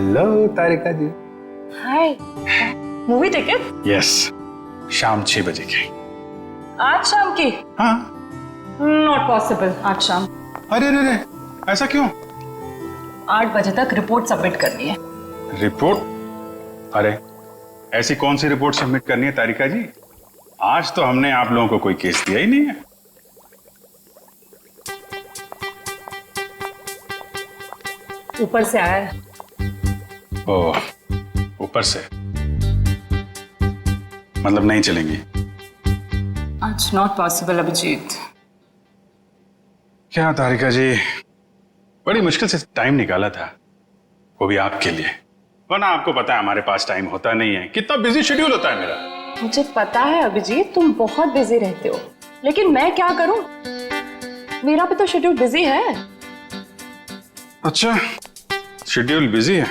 Hello तारिका जी। हाय, movie ticket? Yes, शाम 6 बजे की। आज शाम की? हाँ। नॉट पॉसिबल आज शाम। अरे अरे अरे, ऐसा क्यों? 8 बजे तक रिपोर्ट सबमिट करनी है। रिपोर्ट? अरे ऐसी कौन सी रिपोर्ट सबमिट करनी है तारिका जी? आज तो हमने आप लोगों को कोई केस दिया ही नहीं है। ऊपर से आया है। ओह, ऊपर से मतलब नहीं चलेंगी? आज नॉट पॉसिबल अभिजीत। क्या तारिका जी, बड़ी मुश्किल से टाइम निकाला था, वो भी आपके लिए। वरना आपको पता है हमारे पास टाइम होता नहीं है, कितना बिजी शेड्यूल होता है मेरा। मुझे पता है अभिजीत, तुम बहुत बिजी रहते हो, लेकिन मैं क्या करूं? मेरा भी तो शेड्यूल बिजी है। अच्छा, शेड्यूल बिजी है?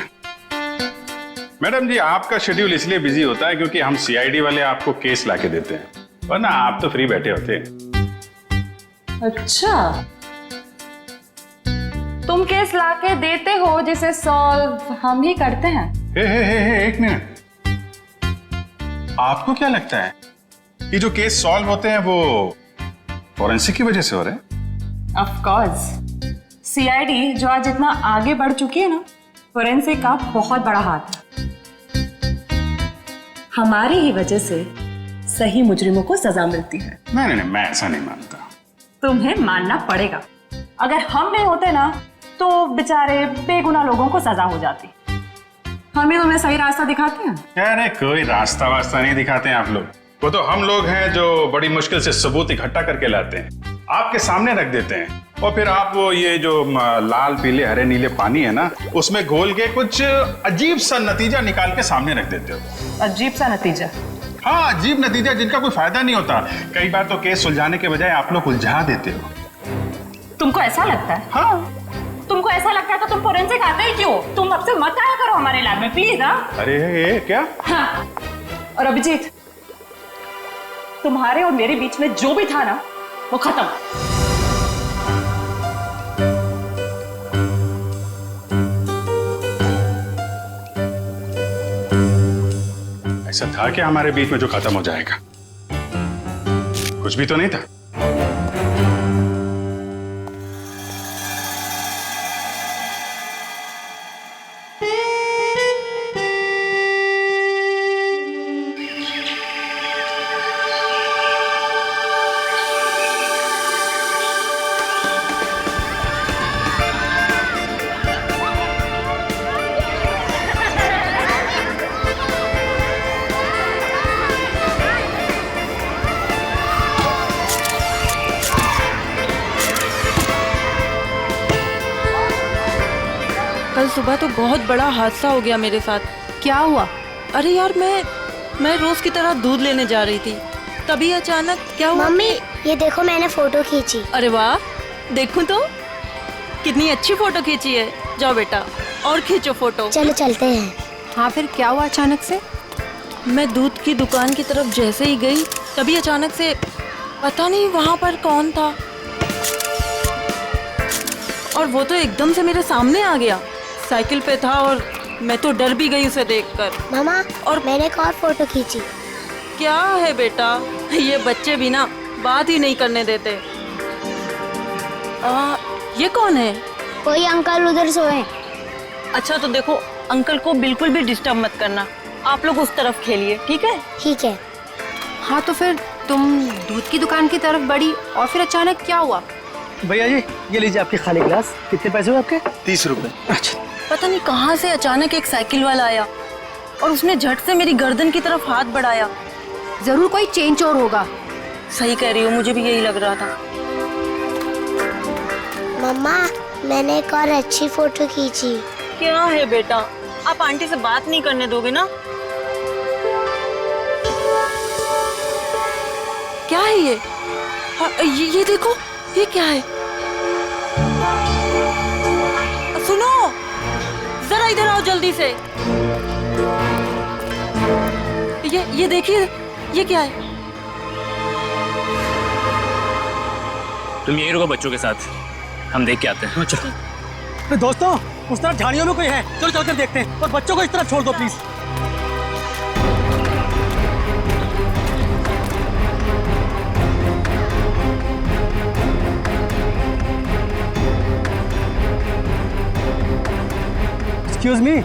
मैडम जी, आपका शेड्यूल इसलिए बिजी होता है क्योंकि हम सीआईडी वाले आपको केस लाके देते हैं, वरना आप तो फ्री बैठे होते हैं। अच्छा, तुम केस लाके देते हो जिसे सॉल्व हम ही करते हैं। हे, एक मिनट। आपको क्या लगता है कि जो केस सॉल्व होते हैं वो फॉरेंसिक की वजह से हो रहे हैं? ऑफ कोर्स, सीआईडी जो आज इतना आगे बढ़ चुकी है ना, फोरेंसिक का बहुत बड़ा हाथ है। हमारी ही वजह से सही मुजरिमों को सजा मिलती है। नहीं, मैं ऐसा नहीं मानता। तुम्हें मानना पड़ेगा। अगर हम नहीं होते ना तो बेचारे बेगुनाह लोगों को सजा हो जाती। हम ही तुम्हें सही रास्ता दिखाते हैं। अरे कोई रास्ता वास्ता नहीं दिखाते हैं आप लोग, वो तो हम लोग हैं जो बड़ी मुश्किल से सबूत इकट्ठा करके लाते हैं, आपके सामने रख देते हैं, और फिर आप वो ये जो लाल पीले हरे नीले पानी है ना, उसमें घोल के कुछ अजीब सा नतीजा निकाल के सामने रख देते हो। अजीब सा नतीजा? हाँ, अजीब नतीजा जिनका कोई फायदा नहीं होता। कई बार तो केस सुलझाने के बजाय आप लोग उलझा देते हो। तुमको ऐसा लगता है? हाँ। तुमको ऐसा लगता है तो तुम फोरेंसिक आते ही क्यों? तुम अब से मत आया करो हमारे लैब में प्लीज। हाँ, अरे ये क्या? हाँ। और अभिजीत, तुम्हारे और मेरे बीच में जो भी था ना, वो खत्म। ऐसा था कि हमारे बीच में जो खत्म हो जाएगा? कुछ भी तो नहीं था। कल सुबह तो बहुत बड़ा हादसा हो गया मेरे साथ। क्या हुआ? अरे यार, मैं रोज की तरह दूध लेने जा रही थी, तभी अचानक क्या हुआ? मम्मी, ये देखो मैंने फोटो खींची। अरे वाह, देखूं तो कितनी अच्छी फोटो खींची है। जाओ बेटा और खींचो फोटो। चलो चलते हैं। हाँ, फिर क्या हुआ अचानक से? मैं दूध की दुकान की तरफ जैसे ही गई, तभी अचानक से पता नहीं वहाँ पर कौन था, और वो तो एकदम से मेरे सामने आ गया। साइकिल पे था और मैं तो डर भी गई उसे देखकर। मामा, और मैंने एक और फोटो खींची। क्या है बेटा, ये बच्चे भी ना बात ही नहीं करने देते। ये कौन है? कोई अंकल उधर सोए। अच्छा तो देखो, अंकल को बिल्कुल भी डिस्टर्ब मत करना, आप लोग उस तरफ खेलिए, ठीक है? ठीक है। हाँ, तो फिर तुम दूध की दुकान की तरफ बढ़ी और फिर अचानक क्या हुआ? भैया जी, ये लीजिए आपके खाली गिलास। कितने पैसे हुए आपके? 30 रुपए। अच्छा। पता नहीं कहाँ से अचानक एक साइकिल वाला आया और उसने झट से मेरी गर्दन की तरफ हाथ बढ़ाया। जरूर कोई चेन चोर होगा। सही कह रही हो, मुझे भी यही लग रहा था। मम्मा, मैंने एक और अच्छी फोटो खींची। क्या है बेटा, आप आंटी से बात नहीं करने दोगे ना? क्या है ये? ये देखो, ये क्या है? सुनो, जरा इधर आओ जल्दी से। ये देखिए, ये क्या है? तुम यहीं रुको बच्चों के साथ, हम देख के आते हैं। चलो। अरे दोस्तों, उस तरफ झाड़ियों में कोई है, चलो चलकर देखते हैं। और बच्चों को इस तरफ छोड़ दो प्लीज। Excuse me.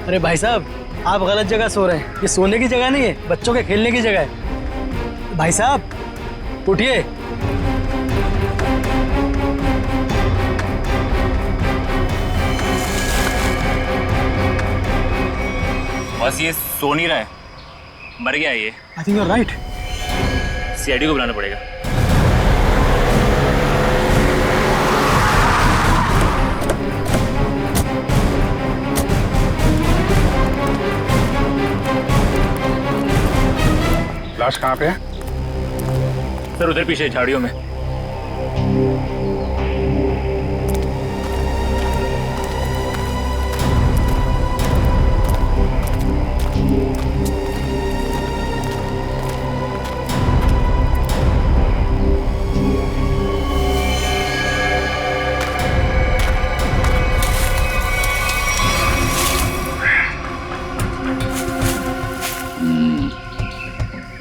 अरे भाई साहब, आप गलत जगह सो रहे हैं। ये सोने की जगह नहीं है, बच्चों के खेलने की जगह है। भाई साहब उठिए। बस ये सो नहीं रहा है, मर गया है ये। I think you are right. CID को बुलाना पड़ेगा। लाश कहाँ पे है? सर उधर पीछे झाड़ियों में।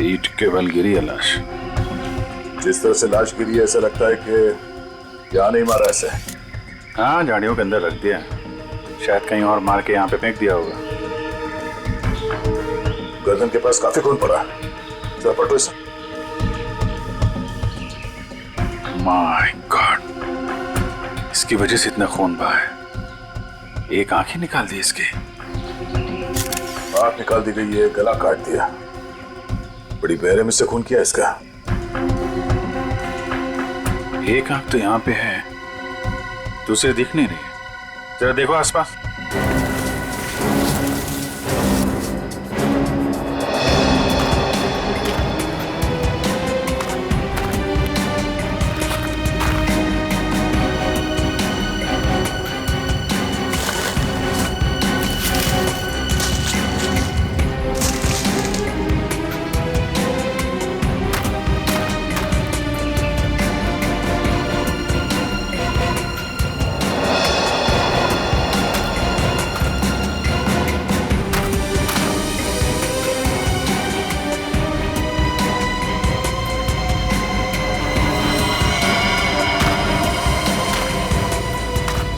ईंट के बल गिरी है लाश। जिस तरह से लाश गिरी है ऐसा लगता है कि यहाँ नहीं मारा ऐसे। हाँ, झाड़ियों के अंदर रख दिया, शायद कहीं और मार के यहाँ पे फेंक दिया होगा। गर्दन के पास काफी खून पड़ा, जरा पटो इसे। माय गॉड, इसकी वजह से इतना खून बहा है। एक आंख ही निकाल दी इसकी। आंख निकाल दी गई है, गला काट दिया। बड़ी बेरहमी से खून किया इसका। एक आंख तो यहाँ पे है, दूसरे दिख नहीं रही। जरा देखो आसपास।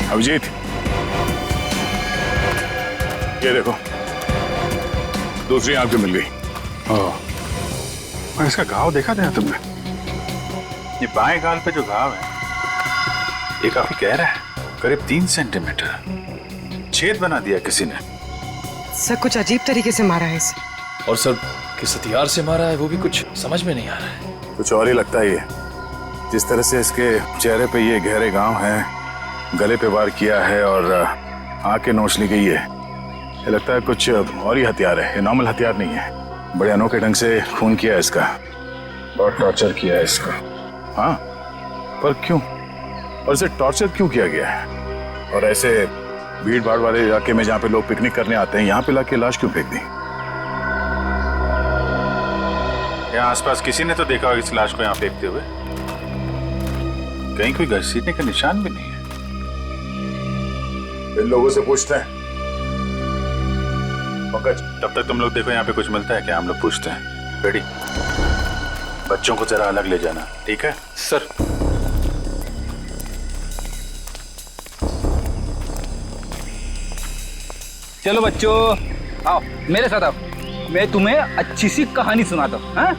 अभिजीत, ये देखो, दूसरी आंख भी मिल गई। ओह, और इसका घाव देखा था तुमने? ये बाएं गाल पे जो घाव है, ये काफी गहरा है, करीब 3 सेंटीमीटर। छेद बना दिया किसी ने। सर कुछ अजीब तरीके से मारा है इसे। और सर किस हथियार से मारा है वो भी कुछ समझ में नहीं आ रहा है। कुछ और ही लगता है ये। जिस तरह से इसके चेहरे पे ये गहरे घाव हैं, गले पे वार किया है और आंखें नोच ली गई है, ये लगता है कुछ और ही हथियार है। ये नॉर्मल हथियार नहीं है। बड़े अनोखे ढंग से खून किया है इसका, बहुत टॉर्चर किया है इसका। हाँ, पर क्यों? और इसे टॉर्चर क्यों किया गया है? और ऐसे भीड़ भाड़ वाले इलाके में जहाँ पे लोग पिकनिक करने आते हैं, यहाँ पे लाके लाश क्यों फेंक दी? यहाँ आसपास किसी ने तो देखा होगा इस लाश को यहाँ फेंकते हुए। कहीं कोई घसीटने का निशान भी नहीं है। इन लोगों से पूछते हैं। पंकज, तब तक तुम लोग देखो यहाँ पे कुछ मिलता है क्या, हम लोग पूछते हैं। रेडी? बच्चों को जरा अलग ले जाना, ठीक है? सर चलो बच्चों, आओ मेरे साथ आओ, मैं तुम्हें अच्छी सी कहानी सुनाता हूँ। हाँ,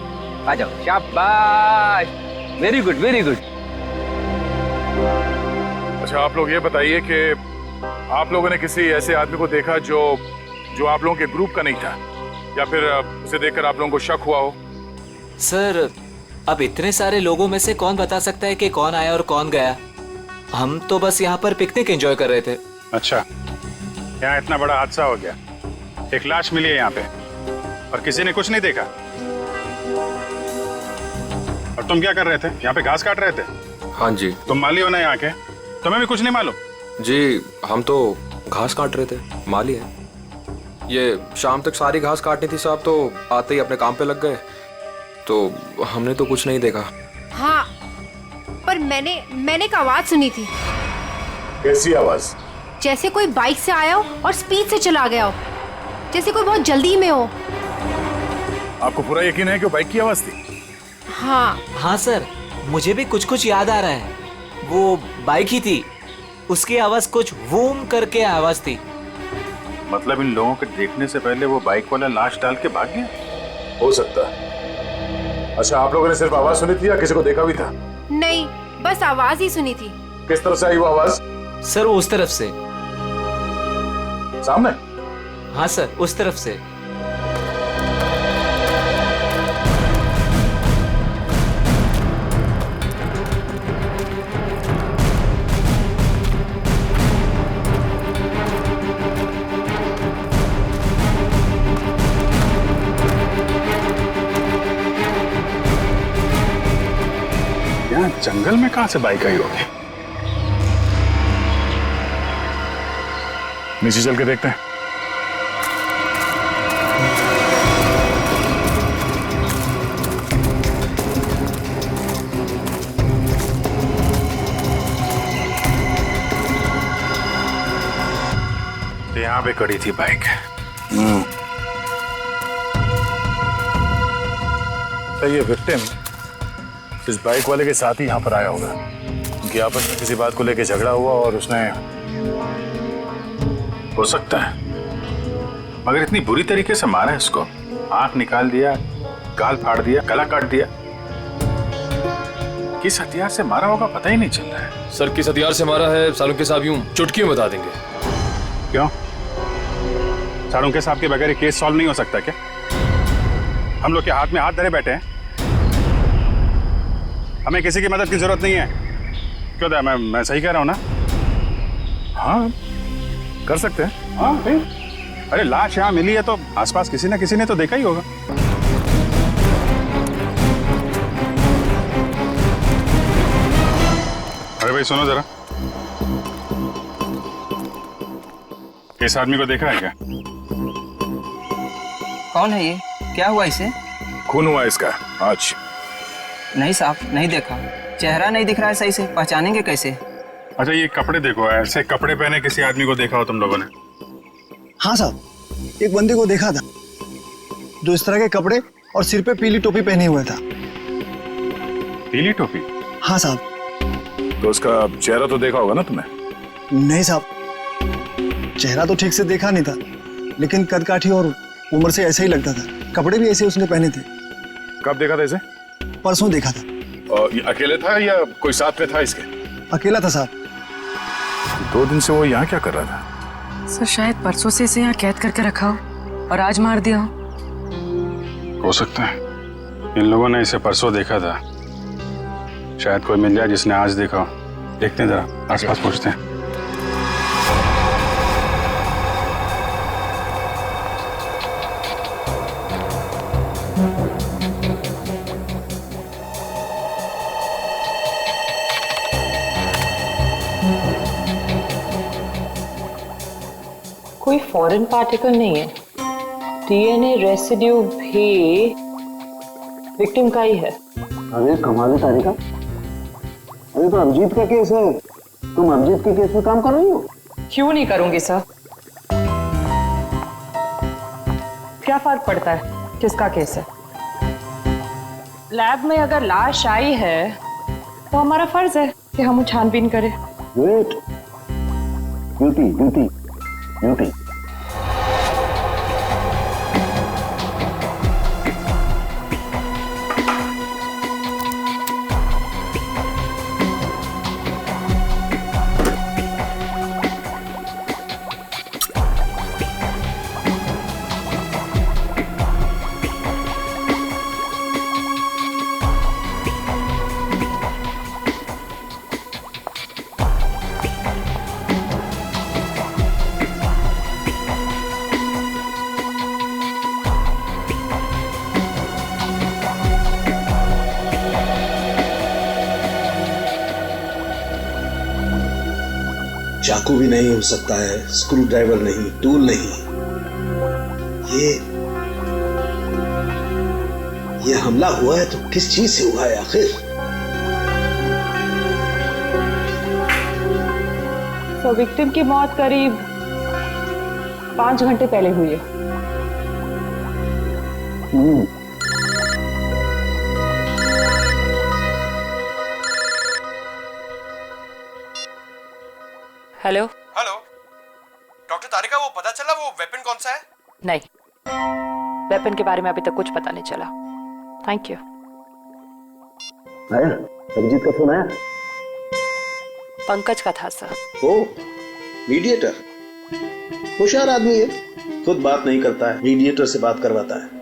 आ जाओ। शाबाश, वेरी गुड वेरी गुड। अच्छा, आप लोग ये बताइए कि आप लोगों ने किसी ऐसे आदमी को देखा जो आप लोगों के ग्रुप का नहीं था, या फिर उसे देखकर आप लोगों को शक हुआ हो? सर अब इतने सारे लोगों में से कौन बता सकता है कि कौन आया और कौन गया। हम तो बस यहाँ पर पिकनिक एंजॉय कर रहे थे। अच्छा, यहाँ इतना बड़ा हादसा हो गया, एक लाश मिली है यहाँ पे और किसी ने कुछ नहीं देखा। और तुम क्या कर रहे थे? यहाँ पे घास काट रहे थे? हाँ जी। तुम माली हो ना यहाँ के, तुम्हें भी कुछ नहीं मालूम? जी, हम तो घास काट रहे थे, माली है। ये शाम तक सारी घास काटनी थी साहब, तो आते ही अपने काम पे लग गए, तो हमने तो कुछ नहीं देखा। हाँ, पर मैंने एक आवाज सुनी थी। कैसी आवाज? जैसे कोई बाइक से आया हो और स्पीड से चला गया हो, जैसे कोई बहुत जल्दी में हो। आपको पूरा यकीन है कि वो बाइक की आवाज थी? हाँ हाँ सर, मुझे भी कुछ कुछ याद आ रहा है। वो बाइक ही थी, उसकी आवाज कुछ वूम करके आवाज थी। मतलब इन लोगों के देखने से पहले वो बाइक वाला लाश डाल के भाग गया? हो सकता है। अच्छा, आप लोगों ने सिर्फ आवाज सुनी थी या किसी को देखा भी था? नहीं, बस आवाज ही सुनी थी। किस तरफ से आई वो आवाज? सर वो उस तरफ से। सामने? हाँ सर, उस तरफ से। यहाँ जंगल में कहां से बाइक आई होगी? नीचे चल के देखते हैं। तो यहाँ पे खड़ी थी बाइक। तो ये विक्टिम इस बाइक वाले के साथ ही यहाँ पर आया होगा। उनकी आपस में किसी बात को लेकर झगड़ा हुआ और उसने... हो सकता है, मगर इतनी बुरी तरीके से मारा है इसको। आंख निकाल दिया, गाल फाड़ दिया, गला काट दिया। किस हथियार से मारा होगा पता ही नहीं चल रहा है। सर किस हथियार से मारा है सालुंके साहब यूं चुटकी में बता देंगे। क्यों? सालुंके साहब के बगैर केस सॉल्व नहीं हो सकता क्या? हम लोग के हाथ में हाथ धरे बैठे हैं, हमें किसी की मदद की जरूरत नहीं है। क्यों दया, मैं सही कह रहा हूं ना? हाँ, कर सकते हैं। हाँ भाई, अरे लाश यहाँ मिली है तो आसपास किसी ना किसी ने तो देखा ही होगा। अरे भाई सुनो जरा, इस आदमी को देखा है क्या? कौन है ये? क्या हुआ इसे? खून हुआ इसका आज। नहीं साहब, नहीं देखा। चेहरा नहीं दिख रहा है सही से, पहचानेंगे कैसे? अच्छा ये कपड़े देखो, ऐसे कपड़े पहने किसी आदमी को देखा हो तुम लोगों ने? हाँ साहब, एक बंदे को देखा था जो इस तरह के कपड़े और सिर पे पीली टोपी पहने हुआ था। पीली टोपी? हाँ साहब। तो उसका चेहरा तो देखा होगा ना तुमने? नहीं साहब, चेहरा तो ठीक से देखा नहीं था, लेकिन कद काठी और उम्र से ऐसे ही लगता था। कपड़े भी ऐसे उसने पहने थे। कब देखा था इसे? परसों देखा था। और ये अकेले था या कोई साथ में था इसके? अकेला था साहब। 2 दिन से वो यहाँ क्या कर रहा था? सर शायद परसों से इसे यहाँ कैद करके रखा हो और आज मार दिया हो सकता है इन लोगों ने इसे परसों देखा था। शायद कोई मिल जाए जिसने आज देखा हो। देखते हैं, जरा आसपास पूछते हैं। कोई फॉरेन पार्टिकल नहीं है। डीएनए रेसिड्यू भी विक्टिम का ही है। अरे कमाल है तारिका, अरे तो अभिजीत का केस है, तुम अभिजीत के केस में काम कर रही हो? क्यों नहीं करूंगी सर? क्या फर्क पड़ता है किसका केस है? लैब में अगर लाश आई है तो हमारा फर्ज है कि हम छानबीन करें। Wait, duty duty duty. चाकू भी नहीं हो सकता है, स्क्रू ड्राइवर नहीं, टूल नहीं। ये हमला हुआ है तो किस चीज से हुआ है आखिर? तो विक्टिम की मौत करीब 5 घंटे पहले हुई है। हेलो। हेलो डॉक्टर तारिका, वो पता चला वो वेपन कौन सा है? नहीं, वेपन के बारे में अभी तक कुछ पता नहीं चला। Thank you. आया अभिजीत का फोन आया? पंकज का था सर। ओ मीडिएटर, होशियार आदमी है, खुद बात नहीं करता है, मीडिएटर से बात करवाता है।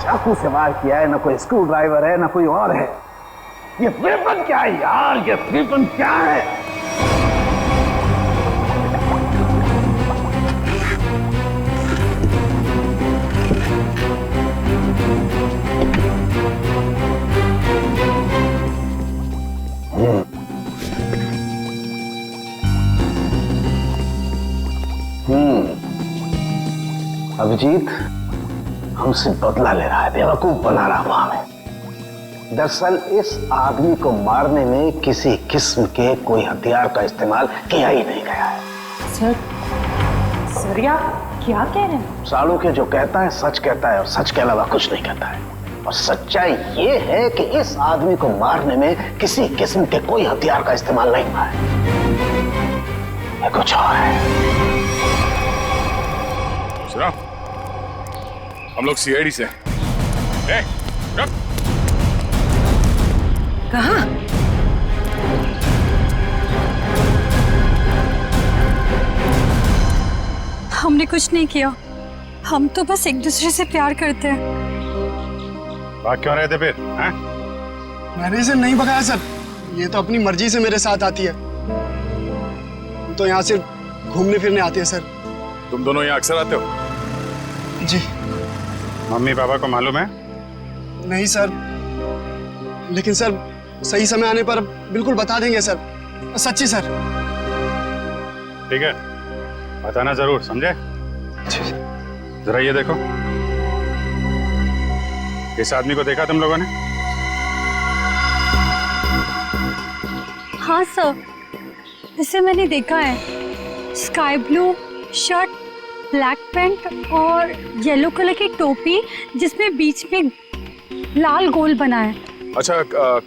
चाकू से वार किया है, ना कोई स्क्रू ड्राइवर है ना कोई और है। ये वेपन क्या है यार, ये वेपन क्या है? अभिजीत हमसे बदला ले रहा है, बेवकूफ बना रहा हुआ हमें। दरअसल इस आदमी को मारने में किसी किस्म के कोई हथियार का इस्तेमाल किया ही नहीं गया है। सर आप क्या कह रहे हैं? साड़ू के जो कहता है सच कहता है और सच के अलावा कुछ नहीं कहता है। और सच्चाई ये है कि इस आदमी को मारने में किसी किस्म के कोई हथियार का इस्तेमाल नहीं हुआ है। ये कुछ और है। सुना, हम लोग सीआईडी से। कहाँ? हमने कुछ नहीं किया, हम तो बस एक दूसरे से प्यार करते हैं। भाग क्यों रहे थे फिर? हैं? मैंने इसे नहीं भगाया सर, ये तो अपनी मर्जी से मेरे साथ आती है। तो यहाँ सिर्फ घूमने फिरने आती है सर। तुम दोनों यहाँ अक्सर आते हो? जी। मम्मी पापा को मालूम है? नहीं सर, लेकिन सर सही समय आने पर बिल्कुल बता देंगे सर, सच्ची सर। ठीक है, बताना जरूर, समझे? जरा ये देखो, इस आदमी को देखा तुम लोगों ने? हाँ सर, इसे मैंने देखा है। Sky blue shirt, black pant और येलो कलर की टोपी जिसमें बीच में लाल गोल बना है। अच्छा,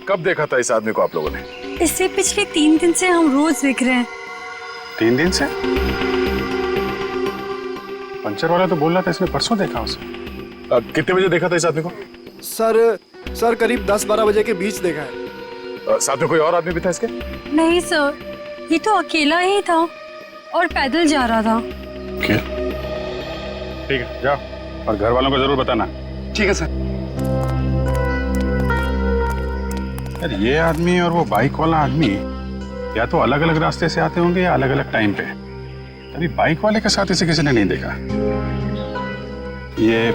कब देखा था इस आदमी को आप लोगों ने? इससे पिछले 3 दिन से हम रोज देख रहे हैं। 3 दिन से? पंचर वाला तो बोल रहा था इसने परसों देखा उसे। कितने बजे देखा था इस आदमी को? सर करीब 10-12 बजे के बीच देखा है। साथ में कोई और आदमी भी था इसके? नहीं सर, ये तो अकेला ही था और पैदल जा रहा था। ठीक है, जाओ और घर वालों को जरूर बताना। ठीक है सर। यार ये आदमी और वो बाइक वाला आदमी या तो अलग अलग रास्ते से आते होंगे या अलग अलग टाइम पे। अभी बाइक वाले के साथ इसे किसी ने नहीं देखा। ये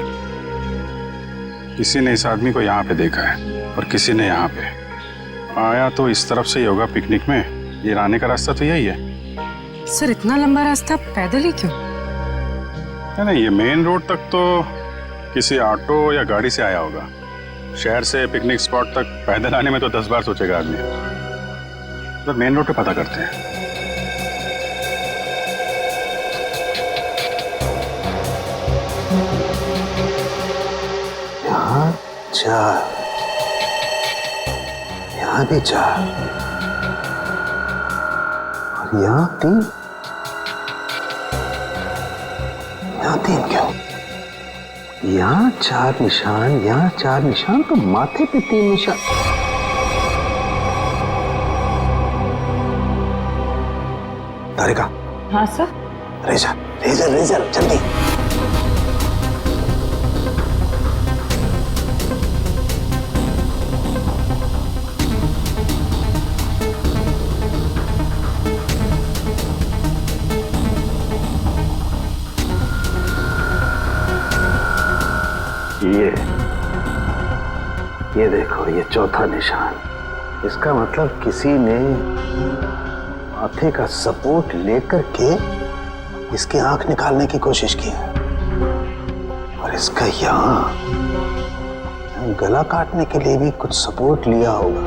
किसी ने इस आदमी को यहाँ पे देखा है और किसी ने यहाँ पे। आया तो इस तरफ से ही होगा पिकनिक में, ये आने का रास्ता तो यही है। सर इतना लंबा रास्ता पैदल ही क्यों? नहीं, ये मेन रोड तक तो किसी ऑटो या गाड़ी से आया होगा। शहर से पिकनिक स्पॉट तक पैदल आने में तो 10 बार सोचेगा आदमी। तो मेन रोड पे पता करते हैं। यहाँ 4, यहाँ भी 4 और यहाँ 3। यहाँ 3 क्यों? यहाँ 4 निशान, यहाँ 4 निशान, तो माथे पे 3 निशान। तारिका। हाँ सर। रेजर रेजर रेजर जल्दी। ये ये देखो, ये चौथा निशान। इसका मतलब किसी ने माथे का सपोर्ट लेकर के इसकी आंख निकालने की कोशिश की है। और इसका यहाँ गला काटने के लिए भी कुछ सपोर्ट लिया होगा।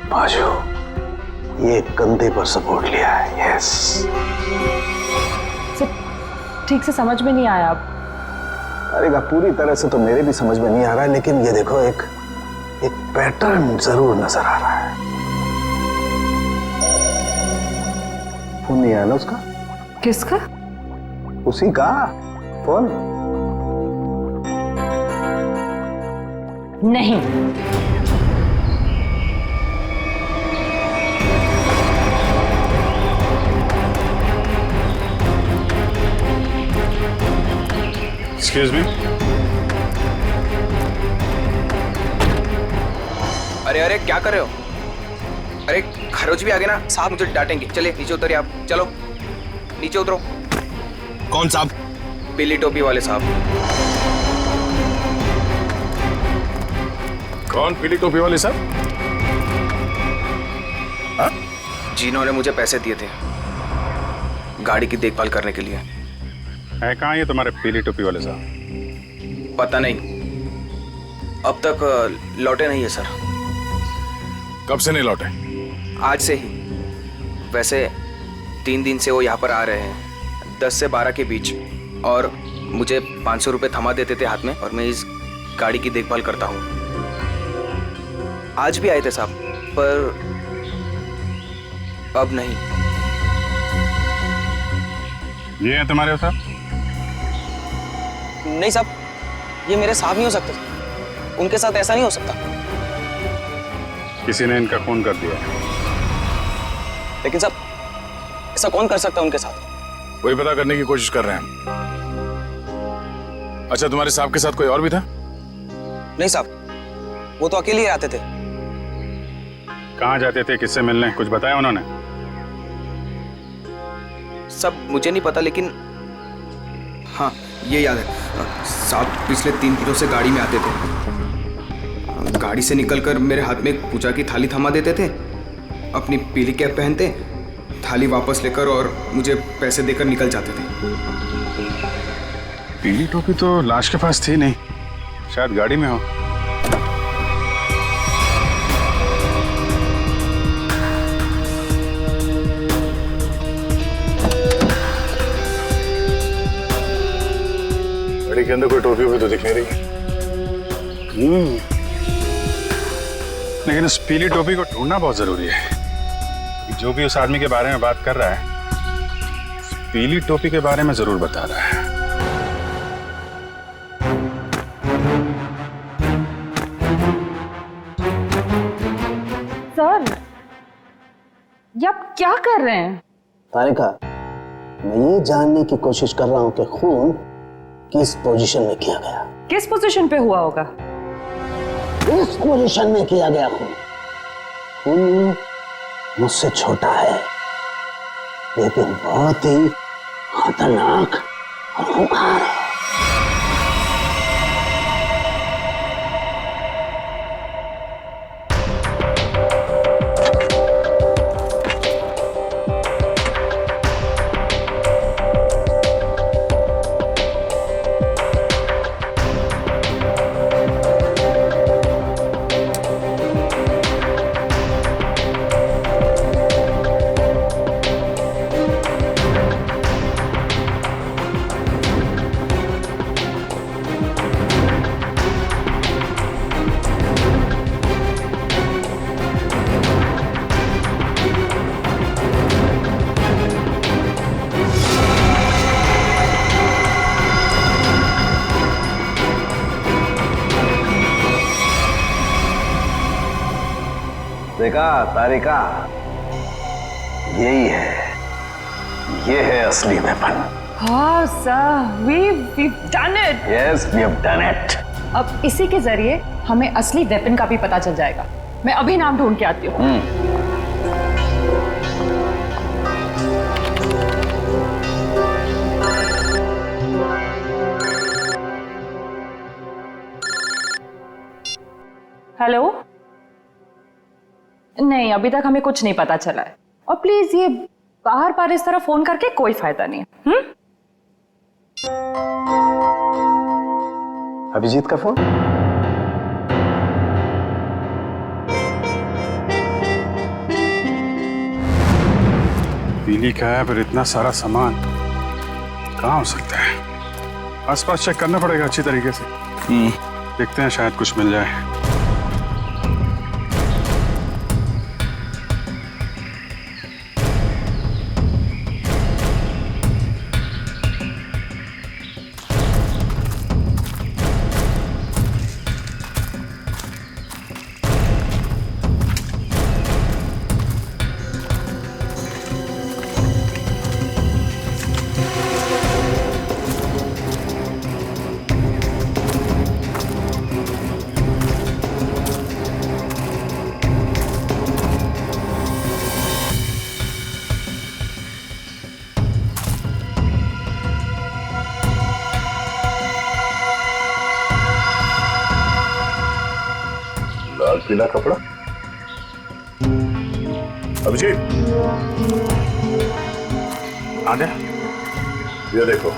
बाजू, ये कंधे पर सपोर्ट लिया है। यस। ठीक से समझ में नहीं आया अब। अरे पूरी तरह से तो मेरे भी समझ में नहीं आ रहा है, लेकिन ये देखो एक पैटर्न जरूर नजर आ रहा है। फोन नहीं आया ना उसका? किसका? उसी का फोन। नहीं। Excuse me. अरे क्या कर रहे हो? अरे खरोच भी आ गए ना साहब, मुझे डांटेंगे। चलिए नीचे उतरिए आप, चलो नीचे उतरो। कौन साहब? पीली टोपी वाले साहब। कौन पीली टोपी वाले साहब? जिन्होंने मुझे पैसे दिए थे गाड़ी की देखभाल करने के लिए। है कहाँ ये तुम्हारे पीली टोपी वाले साहब? पता नहीं, अब तक लौटे नहीं है सर। कब से नहीं लौटे? आज से ही। वैसे 3 दिन से वो यहाँ पर आ रहे हैं, 10 से 12 के बीच, और मुझे 500 रुपये थमा देते थे हाथ में, और मैं इस गाड़ी की देखभाल करता हूँ। आज भी आए थे साहब, पर अब नहीं। ये है तुम्हारे साहब? नहीं साहब, ये मेरे साहब नहीं हो सकते। उनके साथ ऐसा नहीं हो सकता। किसी ने इनका खून कर दिया। लेकिन साहब, ऐसा कौन कर सकता है उनके साथ? वही पता करने की कोशिश कर रहे हैं। अच्छा, तुम्हारे साहब के साथ कोई और भी था? नहीं साहब, वो तो अकेले ही आते थे। कहाँ जाते थे, किससे मिलने, कुछ बताया उन्होंने? सब मुझे नहीं पता, लेकिन हाँ ये याद है साहब, पिछले 3 दिनों से गाड़ी में आते थे। गाड़ी से निकलकर मेरे हाथ में एक पूजा की थाली थमा देते थे, अपनी पीली कैप पहनते, थाली वापस लेकर और मुझे पैसे देकर निकल जाते थे। पीली टोपी तो लाश के पास थी नहीं, शायद गाड़ी में हो। गाड़ी के अंदर कोई टोपी भी तो दिख नहीं रही। लेकिन उस पीली टोपी को ढूंढना बहुत जरूरी है। जो भी उस आदमी के बारे में बात कर रहा है, उस पीली टोपी के बारे में जरूर बता रहा है। सर, ये आप क्या कर रहे हैं? तारिका, मैं ये जानने की कोशिश कर रहा हूं कि खून किस पोजीशन में किया गया। किस पोजीशन पे हुआ होगा? इस पोजीशन में किया गया खून। खून मुझसे छोटा है, लेकिन बहुत ही खतरनाक और खूंखार है। देखा तारिका, यही है, ये है असली वेपन। हाँ sir, we've done it. Yes, we have done it. अब इसी के जरिए हमें असली वेपन का भी पता चल जाएगा। मैं अभी नाम ढूंढ के आती हूँ। हेलो? नहीं, अभी तक हमें कुछ नहीं पता चला है। और प्लीज ये बाहर बार इस तरह फोन करके कोई फायदा नहीं है। अभिजीत का फोन? पीली का है, पर इतना सारा सामान कहाँ हो सकता है? आसपास चेक करना पड़ेगा अच्छी तरीके से। देखते हैं, शायद कुछ मिल जाए। लाल पीला कपड़ा। अभिजीत, आजा। ये देखो,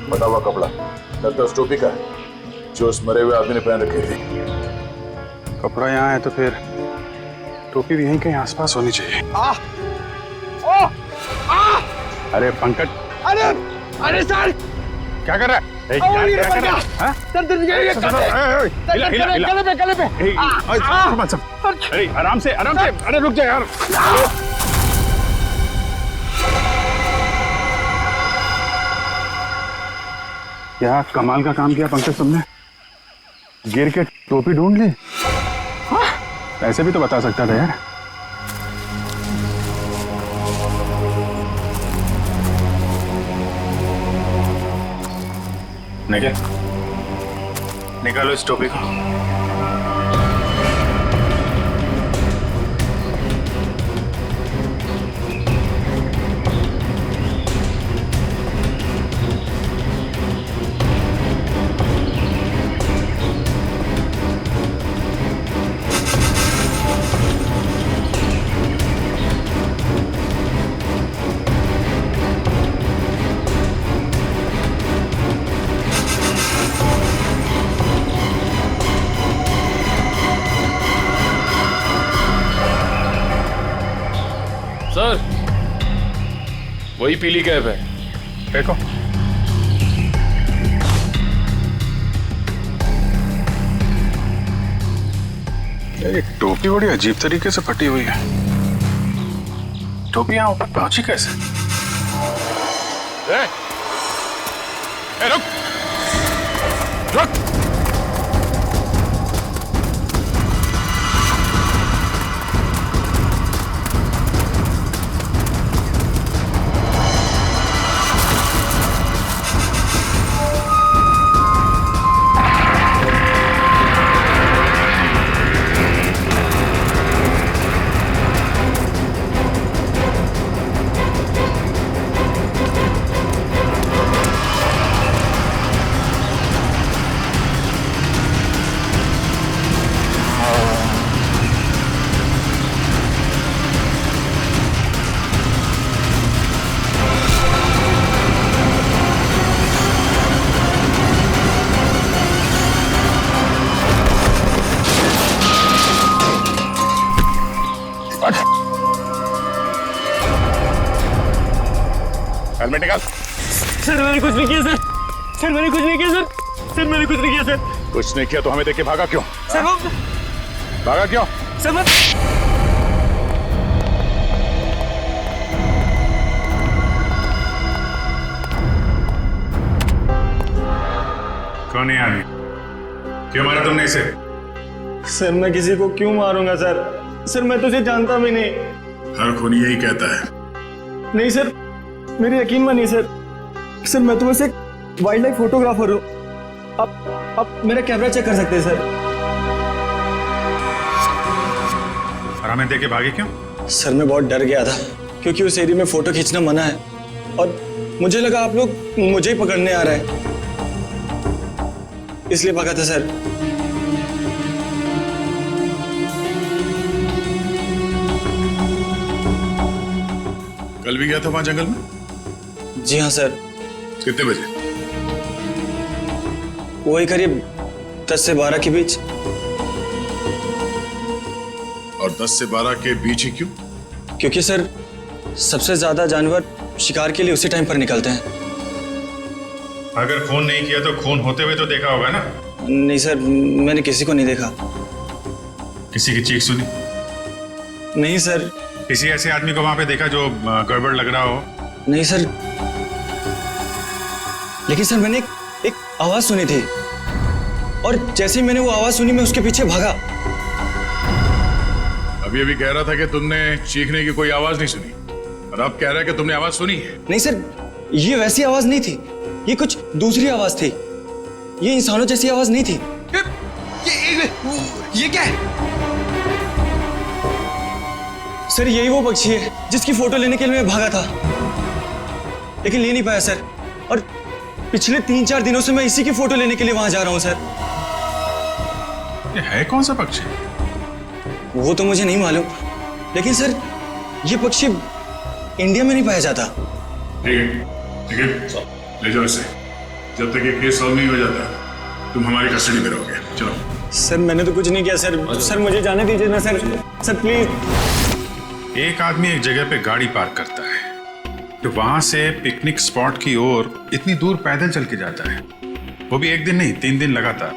बटा हुआ कपड़ा लगता है उस टोपी का है जो उस मरे हुए आदमी ने पहन रखी थी। कपड़ा यहाँ है तो फिर टोपी भी यहीं कहीं आसपास होनी चाहिए। अरे पंकज, अरे सर, क्या कर रहा है? क्या कर रहा है? अरे आराम से, अरे रुक जा यार। क्या कमाल का काम किया पंकज तुमने, गिर के टोपी ढूंढ ली। ऐसे भी तो बता सकता था यार। निकालो इस टोपी को। सर, वही पीली कैप है। देखो, ये टोपी बड़ी अजीब तरीके से फटी हुई है। टोपी यहाँ ऊपर पहुंची कैसे? रुक रुक। हेलमेट निकाल। सर मैंने कुछ नहीं किया सर। सर मैंने कुछ नहीं किया सर। सर मैंने कुछ नहीं किया सर। कुछ नहीं किया तो हमें देख के भागा क्यों? सर वो भागा क्यों? सर मैं कौन है आदमी? क्यों मारा तुमने इसे? सर मैं किसी को क्यों मारूंगा सर? सर मैं तो उसे जानता भी नहीं। हर खूनी यही कहता है। नहीं सर, मेरी यकीन मानिए सर। सर मैं तो बस एक वाइल्ड लाइफ फोटोग्राफर हूँ। आप मेरा कैमरा चेक कर सकते हैं सर। और हमें देख के भागे क्यों? सर मैं बहुत डर गया था क्योंकि उस एरिया में फोटो खींचना मना है और मुझे लगा आप लोग मुझे ही पकड़ने आ रहे हैं, इसलिए भागा था सर। कल भी गया था वहां जंगल में? जी हाँ सर। कितने बजे? वही करीब 10 से 12 के बीच। और 10 से 12 के बीच ही क्यों? क्योंकि सर सबसे ज्यादा जानवर शिकार के लिए उसी टाइम पर निकलते हैं। अगर खून नहीं किया तो खून होते हुए तो देखा होगा ना? नहीं सर, मैंने किसी को नहीं देखा। किसी की चीख सुनी? नहीं सर। किसी ऐसे आदमी को वहां पे देखा जो गड़बड़ लग रहा हो? नहीं सर, लेकिन सर मैंने एक आवाज सुनी थी और जैसे ही मैंने वो आवाज सुनी मैं उसके पीछे भागा। अभी अभी कह रहा था कि तुमने चीखने की कोई आवाज नहीं सुनी और अब कह रहा है कि तुमने आवाज सुनी है। नहीं सर, ये वैसी आवाज नहीं थी, ये कुछ दूसरी आवाज थी। ये इंसानों जैसी आवाज नहीं थी। ये क्या है? सर यही वो पक्षी है जिसकी फोटो लेने के लिए मैं भागा था, लेकिन ले नहीं पाया सर। और पिछले 3-4 दिनों से मैं इसी की फोटो लेने के लिए वहां जा रहा हूं सर। ये है कौन सा पक्षी? वो तो मुझे नहीं मालूम, लेकिन सर ये पक्षी इंडिया में नहीं पाया जाता। ठीक है, ले जाओ इसे। जब तक ये केस सॉल्व नहीं हो जाता तुम हमारी कस्टडी में रहोगे। चलो। सर मैंने तो कुछ नहीं किया सर। सर मुझे जाने दीजिए ना सर। Sir please. एक आदमी एक जगह पे गाड़ी पार्क करता है तो वहां से पिकनिक स्पॉट की ओर इतनी दूर पैदल चल के जाता है, वो भी एक दिन नहीं 3 दिन लगातार,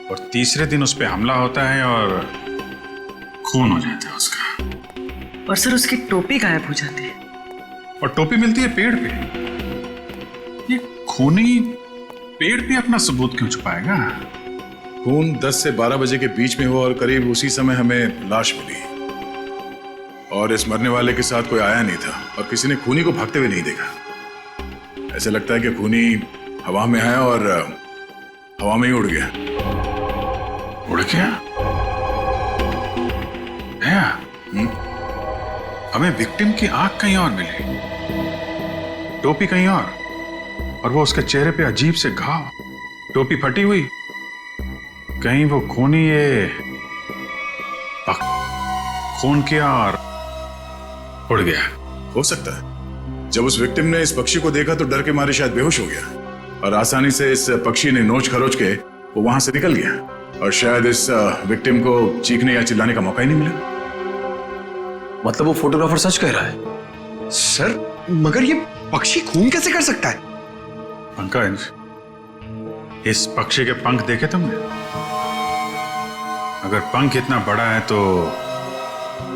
और तीसरे दिन उस पर हमला होता है और खून हो जाता है उसका। और सर उसकी टोपी गायब हो जाती है। और टोपी मिलती है पेड़ पे। ये खूनी पेड़ पे अपना सबूत क्यों छुपाएगा? खून 10 से 12 बजे के बीच में हुआ और करीब उसी समय हमें लाश मिली और इस मरने वाले के साथ कोई आया नहीं था और किसी ने खूनी को भागते हुए नहीं देखा। ऐसे लगता है कि खूनी हवा में आया और हवा में ही उड़ गया। उड़ गया? है? हमें विक्टिम की आंख कहीं और मिली, टोपी कहीं और वो उसके चेहरे पे अजीब से घाव, टोपी फटी हुई। कहीं वो खूनी ये खून किया और उड़ गया। हो सकता है जब उस विक्टिम ने इस पक्षी को देखा तो डर के मारे शायद बेहोश हो गया और आसानी से इस पक्षी ने नोच खरोच के वो वहां से निकल गया और शायद इस विक्टिम को चीखने या चिल्लाने का मौका ही नहीं मिला। मतलब वो फोटोग्राफर सच कह रहा है? सर मगर ये पक्षी खून कैसे कर सकता है? पंकज, इस पक्षी के पंख देखे तुमने? अगर पंख इतना बड़ा है तो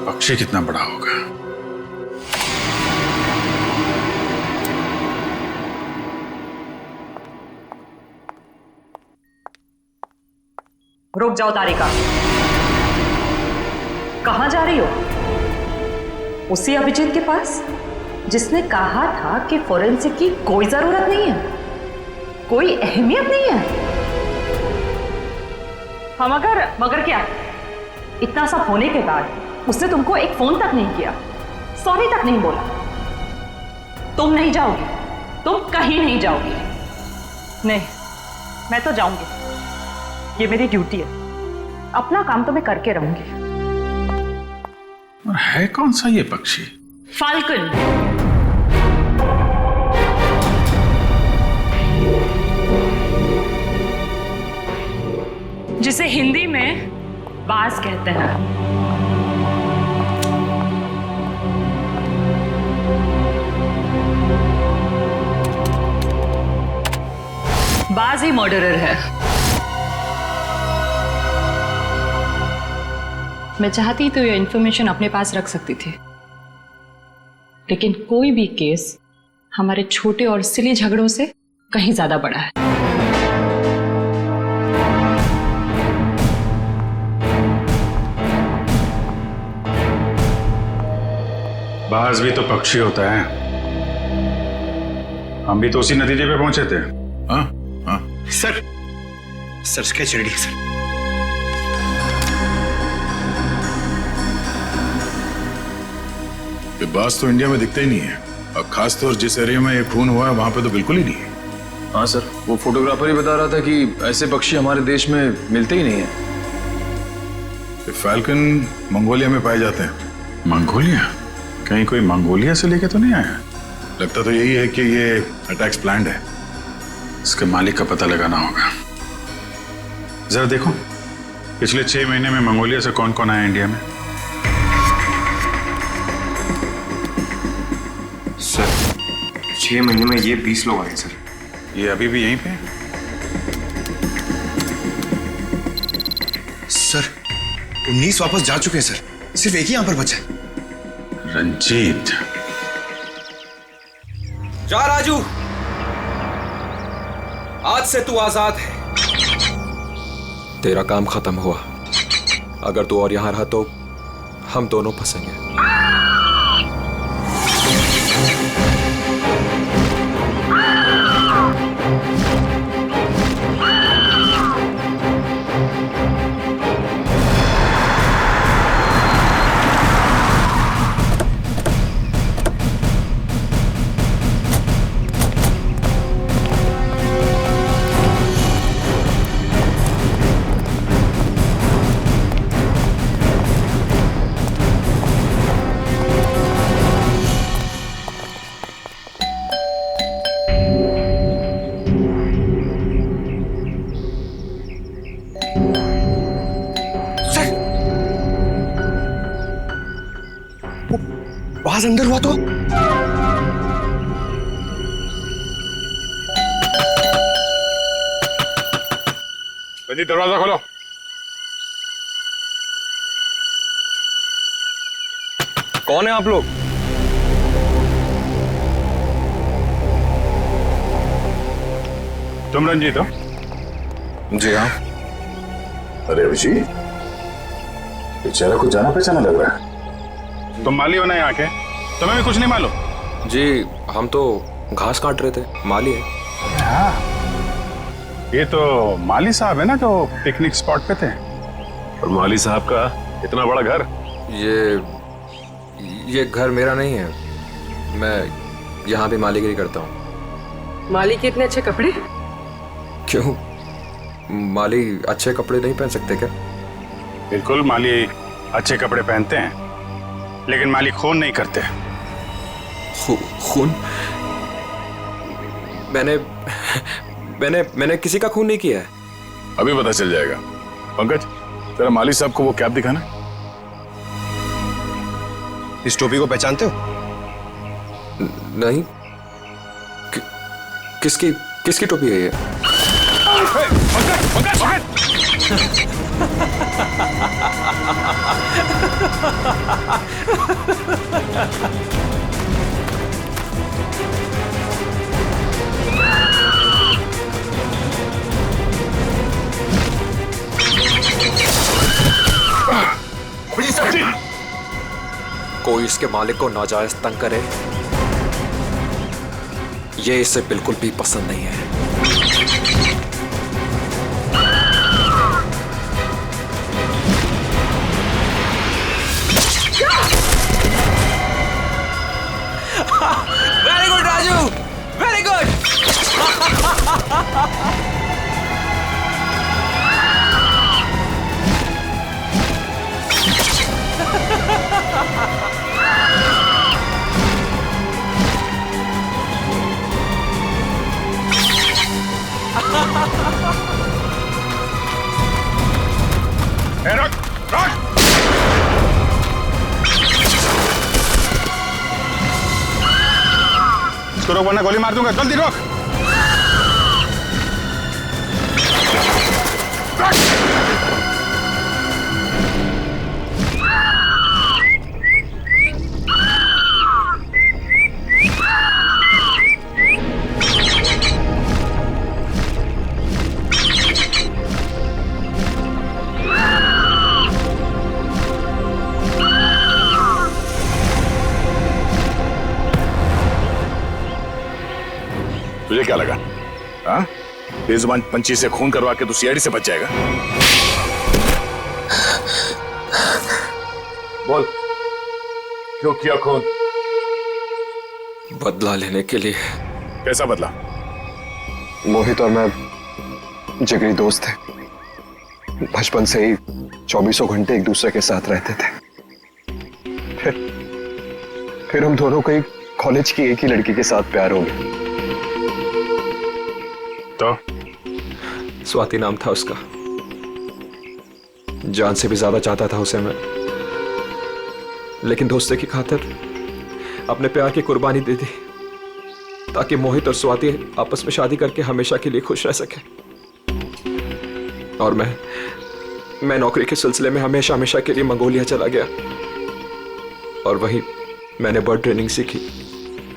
पक्षी कितना बड़ा होगा? रुक जाओ तारिका, कहां जा रही हो? उसी अभिजीत के पास जिसने कहा था कि फोरेंसिक की कोई जरूरत नहीं है, कोई अहमियत नहीं है। हाँ मगर क्या? इतना सब होने के बाद उसने तुमको एक फोन तक नहीं किया, सॉरी तक नहीं बोला। तुम नहीं जाओगी, तुम कहीं नहीं जाओगी। नहीं, मैं तो जाऊंगी, ये मेरी ड्यूटी है। अपना काम तो मैं करके रहूंगी। और है कौन सा ये पक्षी? फाल्कन। जिसे हिंदी में बाज कहते हैं। बाज ही मर्डरर है। मैं चाहती तो ये इंफॉर्मेशन अपने पास रख सकती थी, लेकिन कोई भी केस हमारे छोटे और सिली झगड़ों से कहीं ज्यादा बड़ा है। बाज भी तो पक्षी होता है। हम भी तो उसी नतीजे पे पहुंचे थे। हाँ हाँ सर स्केच रेडी है सर। बाज तो इंडिया में दिखता ही नहीं है और खासतौर जिस एरिया में ये खून हुआ है वहां पे तो बिल्कुल ही नहीं है। हाँ सर, वो फोटोग्राफर ही बता रहा था कि ऐसे पक्षी हमारे देश में मिलते ही नहीं है। फाल्कन मंगोलिया में पाए जाते हैं। मंगोलिया? कहीं कोई मंगोलिया से लेके तो नहीं आया? लगता तो यही है कि ये अटैक्स प्लान्ड है। इसके मालिक का पता लगाना होगा। जरा देखो पिछले 6 महीने में मंगोलिया से कौन कौन आया इंडिया में। सर 6 महीने में ये 20 लोग आए सर। ये अभी भी यहीं पे है? सर 19 वापस जा चुके हैं सर, सिर्फ एक ही यहां पर बचा है। रंजीत। जा राजू, आज से तू आजाद है। तेरा काम खत्म हुआ। अगर तू और यहां रहा तो हम दोनों फंसेंगे। आवाज अंदर हुआ तो रंजीत दरवाजा खोलो। कौन है आप लोग? तुम रंजीत हो? जी हाँ। अरे अभिजीत, बेचारा कुछ जाना पहचाना लग रहा है। तुम माली हो ना यहाँ के? तुम्हें भी कुछ नहीं मालूम? जी हम तो घास काट रहे थे, माली है। हाँ, ये तो माली साहब है ना जो पिकनिक स्पॉट पे थे। और माली साहब का इतना बड़ा घर? ये घर मेरा नहीं है, मैं यहाँ भी मालीगिरी करता हूँ। माली के इतने अच्छे कपड़े? क्यों, माली अच्छे कपड़े नहीं पहन सकते क्या? बिल्कुल, माली अच्छे कपड़े पहनते हैं, लेकिन माली खून नहीं करते। खून? मैंने किसी का खून नहीं किया है। अभी पता चल जाएगा। पंकज, तेरा माली साहब को वो कैप दिखाना। इस टोपी को पहचानते हो? नहीं। किसकी टोपी है ये? कोई इसके मालिक को नाजायज तंग करे, ये इसे बिल्कुल भी पसंद नहीं है। Very good Raju, very good. रुक, रुक। इसको रोक वरना गोली मार दूंगा। जल्दी रोक। तुझे क्या लगा? हाँ, बेजुबान पंछी से खून करवा के तू सीआईडी से बच जाएगा? बोल, क्यों किया खून? बदला लेने के लिए। कैसा बदला? मोहित और मैं जिगरी दोस्त थे, बचपन से ही 24 घंटे एक दूसरे के साथ रहते थे। फिर हम दोनों को एक कॉलेज की एक ही लड़की के साथ प्यार हो गया। तो स्वाति नाम था उसका। जान से भी ज्यादा चाहता था उसे मैं, लेकिन दोस्ती की खातिर अपने प्यार की कुर्बानी दे दी ताकि मोहित और स्वाति आपस में शादी करके हमेशा के लिए खुश रह सके। और मैं नौकरी के सिलसिले में हमेशा के लिए मंगोलिया चला गया और वहीं मैंने बर्ड ट्रेनिंग सीखी।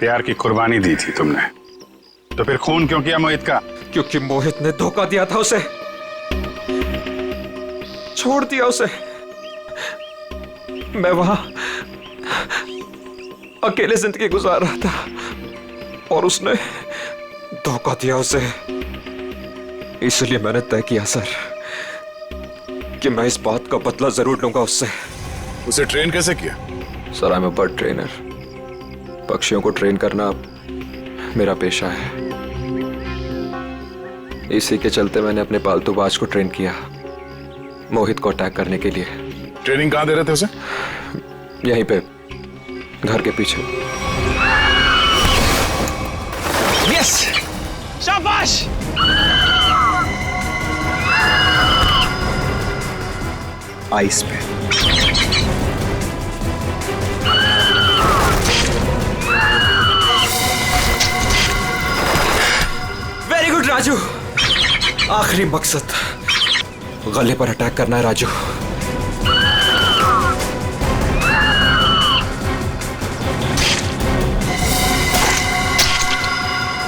प्यार की कुर्बानी दी थी तुमने, तो फिर खून क्यों किया मोहित का? क्योंकि मोहित ने धोखा दिया था उसे, छोड़ दिया उसे। मैं वहां अकेले जिंदगी गुजार रहा था और उसने धोखा दिया उसे। इसलिए मैंने तय किया सर कि मैं इस बात का बदला जरूर लूंगा उससे। उसे ट्रेन कैसे किया? Sir I am a bird trainer. पक्षियों को ट्रेन करना मेरा पेशा है। इसी के चलते मैंने अपने पालतू बाज को ट्रेन किया मोहित को अटैक करने के लिए। ट्रेनिंग कहां दे रहे थे उसे? यहीं पे, घर के पीछे। यस, शाबाश। आइस पे। Very good Raju. आखिरी मकसद गले पर अटैक करना है राजू।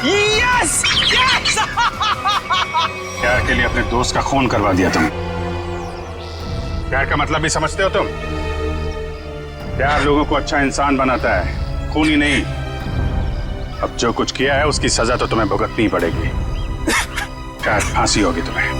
Yes, yes. प्यार के लिए अपने दोस्त का खून करवा दिया तुम। प्यार का मतलब भी समझते हो तुम? प्यार लोगों को अच्छा इंसान बनाता है, खून ही नहीं। अब जो कुछ किया है उसकी सजा तो तुम्हें भुगतनी ही पड़ेगी। शायद फांसी होगी तुम्हें।